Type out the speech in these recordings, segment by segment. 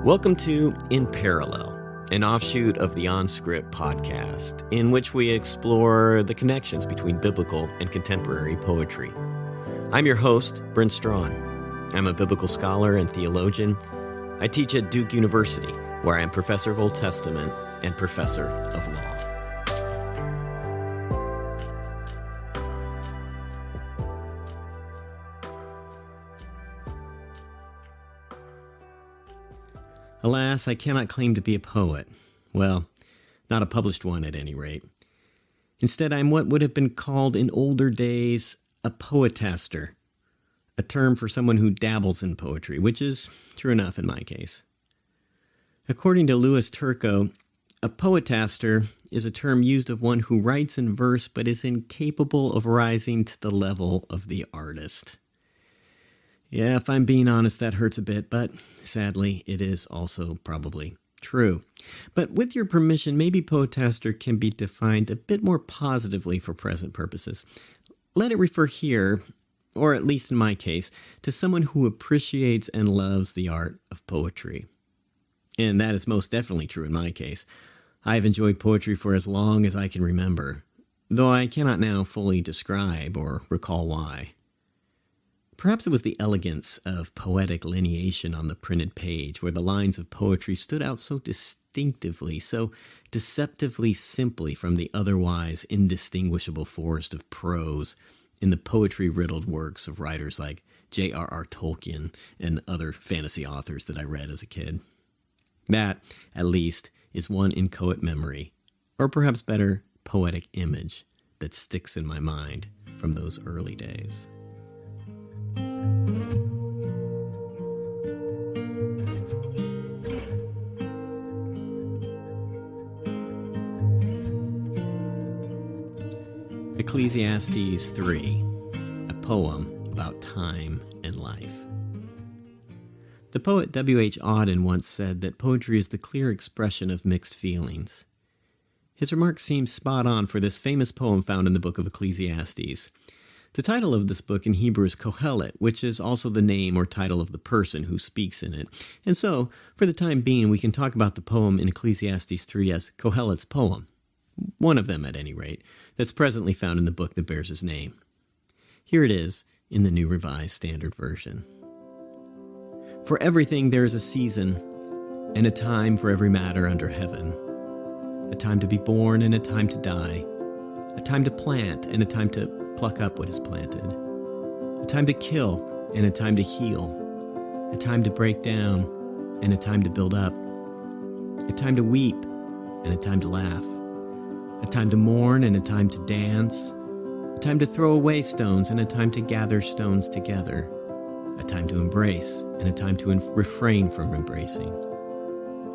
Welcome to In Parallel, an offshoot of the On Script podcast, in which we explore the connections between biblical and contemporary poetry. I'm your host, Brent Strawn. I'm a biblical scholar and theologian. I teach at Duke University, where I am professor of Old Testament and professor of law. Alas, I cannot claim to be a poet. Well, not a published one at any rate. Instead, I'm what would have been called in older days a poetaster, a term for someone who dabbles in poetry, which is true enough in my case. According to Louis Turco, a poetaster is a term used of one who writes in verse but is incapable of rising to the level of the artist. Yeah, if I'm being honest, that hurts a bit, but sadly, it is also probably true. But with your permission, maybe poetaster can be defined a bit more positively for present purposes. Let it refer here, or at least in my case, to someone who appreciates and loves the art of poetry. And that is most definitely true in my case. I've enjoyed poetry for as long as I can remember, though I cannot now fully describe or recall why. Perhaps it was the elegance of poetic lineation on the printed page, where the lines of poetry stood out so distinctively, so deceptively simply from the otherwise indistinguishable forest of prose in the poetry-riddled works of writers like J.R.R. Tolkien and other fantasy authors that I read as a kid. That, at least, is one inchoate memory, or perhaps better, poetic image, that sticks in my mind from those early days. Ecclesiastes 3, a poem about time and life. The poet W.H. Auden once said that poetry is the clear expression of mixed feelings. His remark seems spot on for this famous poem found in the book of Ecclesiastes. The title of this book in Hebrew is Kohelet, which is also the name or title of the person who speaks in it. And so, for the time being, we can talk about the poem in Ecclesiastes 3 as Kohelet's poem. One of them, at any rate, that's presently found in the book that bears his name. Here it is in the New Revised Standard Version. For everything there is a season, and a time for every matter under heaven. A time to be born and a time to die. A time to plant and a time to pluck up what is planted. A time to kill and a time to heal. A time to break down and a time to build up. A time to weep and a time to laugh. A time to mourn and a time to dance. A time to throw away stones and a time to gather stones together. A time to embrace and a time to refrain from embracing.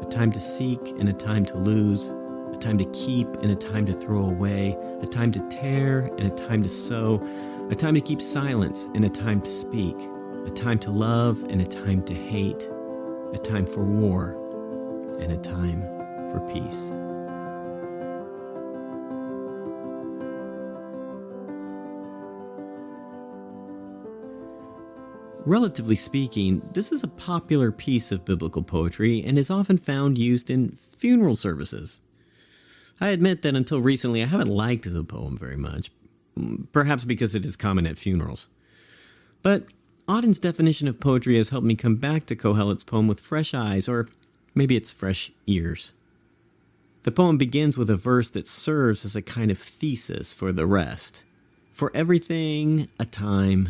A time to seek and a time to lose. A time to keep and a time to throw away. A time to tear and a time to sow. A time to keep silence and a time to speak. A time to love and a time to hate. A time for war and a time for peace. Relatively speaking, this is a popular piece of biblical poetry and is often found used in funeral services. I admit that until recently I haven't liked the poem very much, perhaps because it is common at funerals. But Auden's definition of poetry has helped me come back to Kohelet's poem with fresh eyes, or maybe it's fresh ears. The poem begins with a verse that serves as a kind of thesis for the rest. For everything, a time,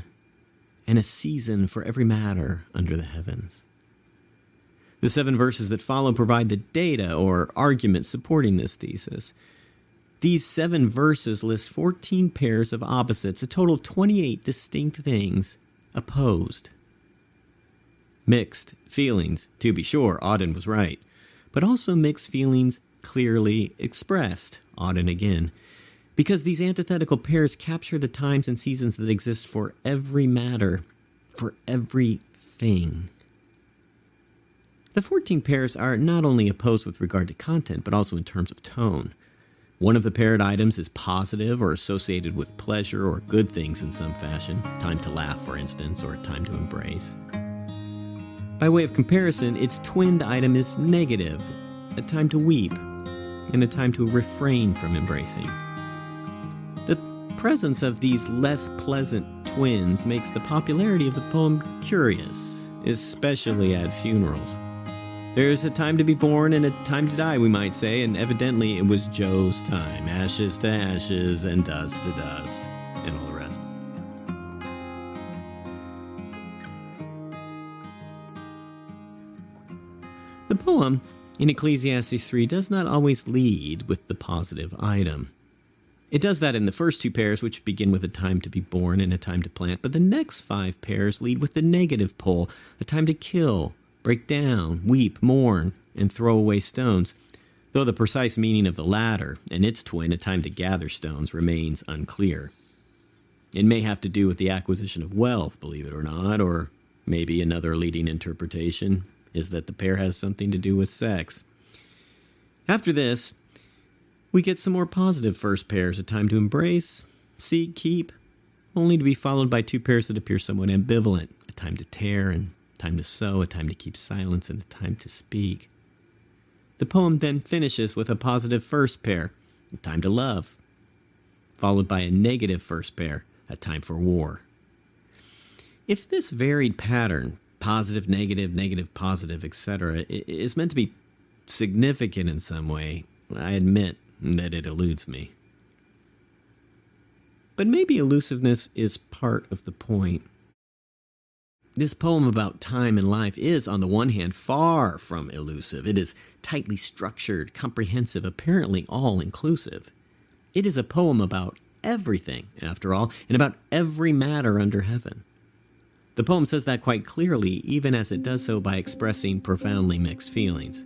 and a season for every matter under the heavens. The 7 verses that follow provide the data or argument supporting this thesis. These 7 verses list 14 pairs of opposites, a total of 28 distinct things opposed. Mixed feelings, to be sure, Auden was right, but also mixed feelings clearly expressed, Auden again, because these antithetical pairs capture the times and seasons that exist for every matter, for everything. The 14 pairs are not only opposed with regard to content, but also in terms of tone. One of the paired items is positive or associated with pleasure or good things in some fashion, time to laugh, for instance, or time to embrace. By way of comparison, its twinned item is negative, a time to weep, and a time to refrain from embracing. The presence of these less pleasant twins makes the popularity of the poem curious, especially at funerals. There's a time to be born and a time to die, we might say, and evidently it was Joe's time. Ashes to ashes and dust to dust, and all the rest. The poem in Ecclesiastes 3 does not always lead with the positive item. It does that in the first two pairs, which begin with a time to be born and a time to plant, but the next 5 pairs lead with the negative pole, a time to kill, break down, weep, mourn, and throw away stones, though the precise meaning of the latter and its twin, a time to gather stones, remains unclear. It may have to do with the acquisition of wealth, believe it or not, or maybe another leading interpretation is that the pair has something to do with sex. After this, we get some more positive first pairs, a time to embrace, seek, keep, only to be followed by 2 pairs that appear somewhat ambivalent, a time to tear and time to sow, a time to keep silence, and a time to speak. The poem then finishes with a positive first pair, a time to love, followed by a negative first pair, a time for war. If this varied pattern, positive, negative, positive, etc., is meant to be significant in some way, I admit that it eludes me. But maybe elusiveness is part of the point. This poem about time and life is, on the one hand, far from elusive. It is tightly structured, comprehensive, apparently all-inclusive. It is a poem about everything, after all, and about every matter under heaven. The poem says that quite clearly, even as it does so by expressing profoundly mixed feelings.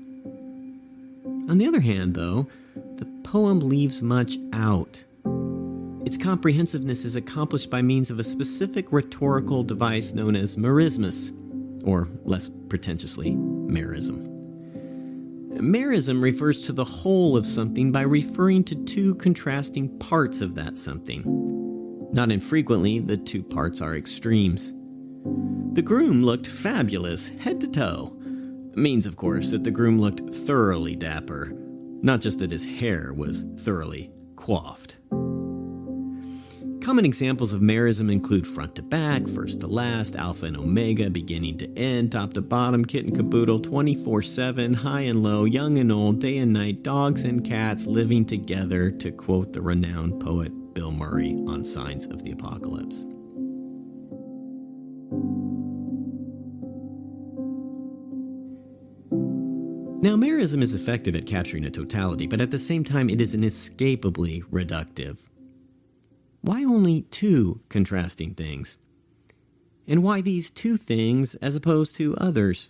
On the other hand, though, the poem leaves much out. Its comprehensiveness is accomplished by means of a specific rhetorical device known as merismus, or less pretentiously, merism. Merism refers to the whole of something by referring to 2 contrasting parts of that something. Not infrequently, the 2 parts are extremes. The groom looked fabulous, head to toe. Means, of course, that the groom looked thoroughly dapper, not just that his hair was thoroughly coiffed. Common examples of merism include front to back, first to last, alpha and omega, beginning to end, top to bottom, kit and caboodle, 24/7, high and low, young and old, day and night, dogs and cats living together, to quote the renowned poet Bill Murray on Signs of the Apocalypse. Now, merism is effective at capturing a totality, but at the same time it is inescapably reductive. Why only 2 contrasting things? And why these 2 things as opposed to others?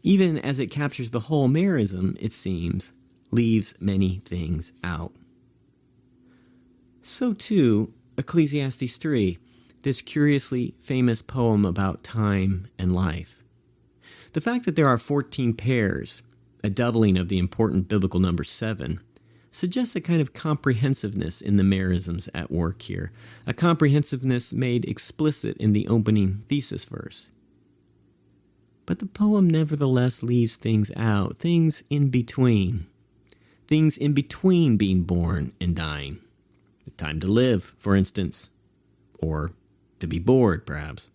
Even as it captures the whole, merism, it seems, leaves many things out. So too, Ecclesiastes 3, this curiously famous poem about time and life. The fact that there are 14 pairs, a doubling of the important biblical number 7, suggests a kind of comprehensiveness in the merisms at work here, a comprehensiveness made explicit in the opening thesis verse. But the poem nevertheless leaves things out, things in between being born and dying. The time to live, for instance, or to be bored, perhaps.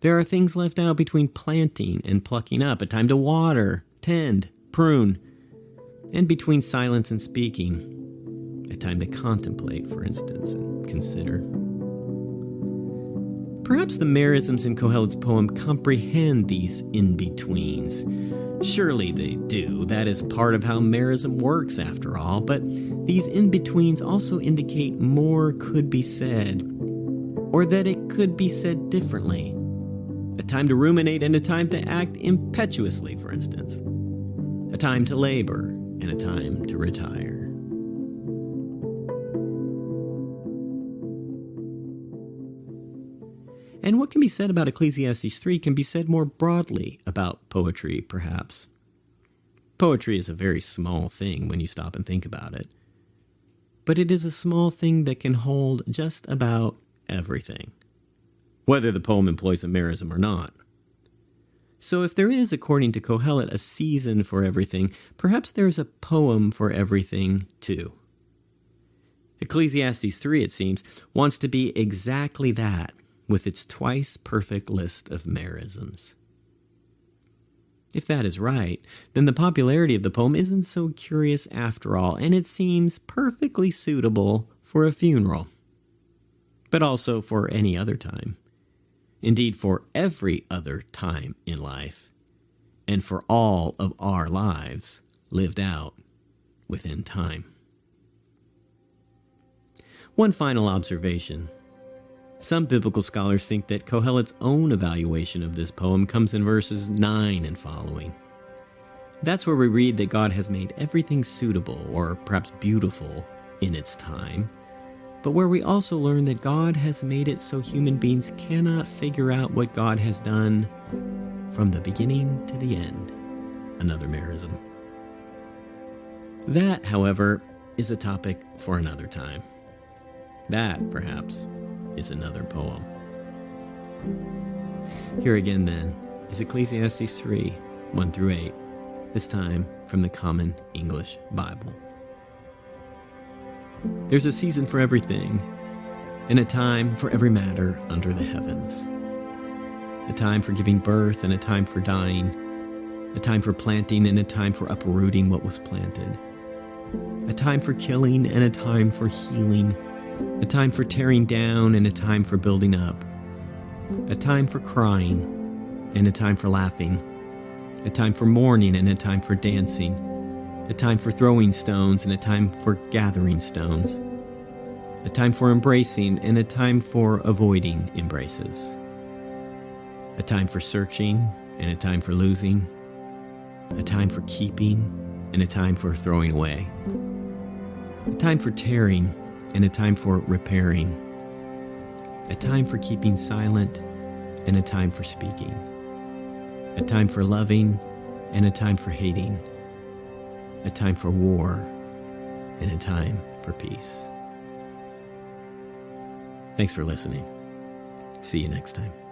There are things left out between planting and plucking up, a time to water, tend, prune, and between silence and speaking, a time to contemplate, for instance, and consider. Perhaps the merisms in Kohelet's poem comprehend these in-betweens. Surely they do. That is part of how merism works, after all. But these in-betweens also indicate more could be said, or that it could be said differently. A time to ruminate and a time to act impetuously, for instance. A time to labor and a time to retire. And what can be said about Ecclesiastes 3 can be said more broadly about poetry, perhaps. Poetry is a very small thing when you stop and think about it. But it is a small thing that can hold just about everything, whether the poem employs a merism or not. So if there is, according to Kohelet, a season for everything, perhaps there is a poem for everything too. Ecclesiastes 3, it seems, wants to be exactly that, with its twice perfect list of merisms. If that is right, then the popularity of the poem isn't so curious after all, and it seems perfectly suitable for a funeral, but also for any other time. Indeed, for every other time in life, and for all of our lives lived out within time. One final observation. Some biblical scholars think that Kohelet's own evaluation of this poem comes in verses 9 and following. That's where we read that God has made everything suitable, or perhaps beautiful, in its time, but where we also learn that God has made it so human beings cannot figure out what God has done from the beginning to the end. Another merism. That, however, is a topic for another time. That, perhaps, is another poem. Here again, then, is Ecclesiastes 3, 1 through 8, this time from the Common English Bible. There's a season for everything, and a time for every matter under the heavens. A time for giving birth and a time for dying. A time for planting and a time for uprooting what was planted. A time for killing and a time for healing. A time for tearing down and a time for building up. A time for crying and a time for laughing. A time for mourning and a time for dancing. A time for throwing stones and a time for gathering stones. A time for embracing and a time for avoiding embraces. A time for searching and a time for losing. A time for keeping and a time for throwing away. A time for tearing and a time for repairing. A time for keeping silent and a time for speaking. A time for loving and a time for hating. A time for war and a time for peace. Thanks for listening. See you next time.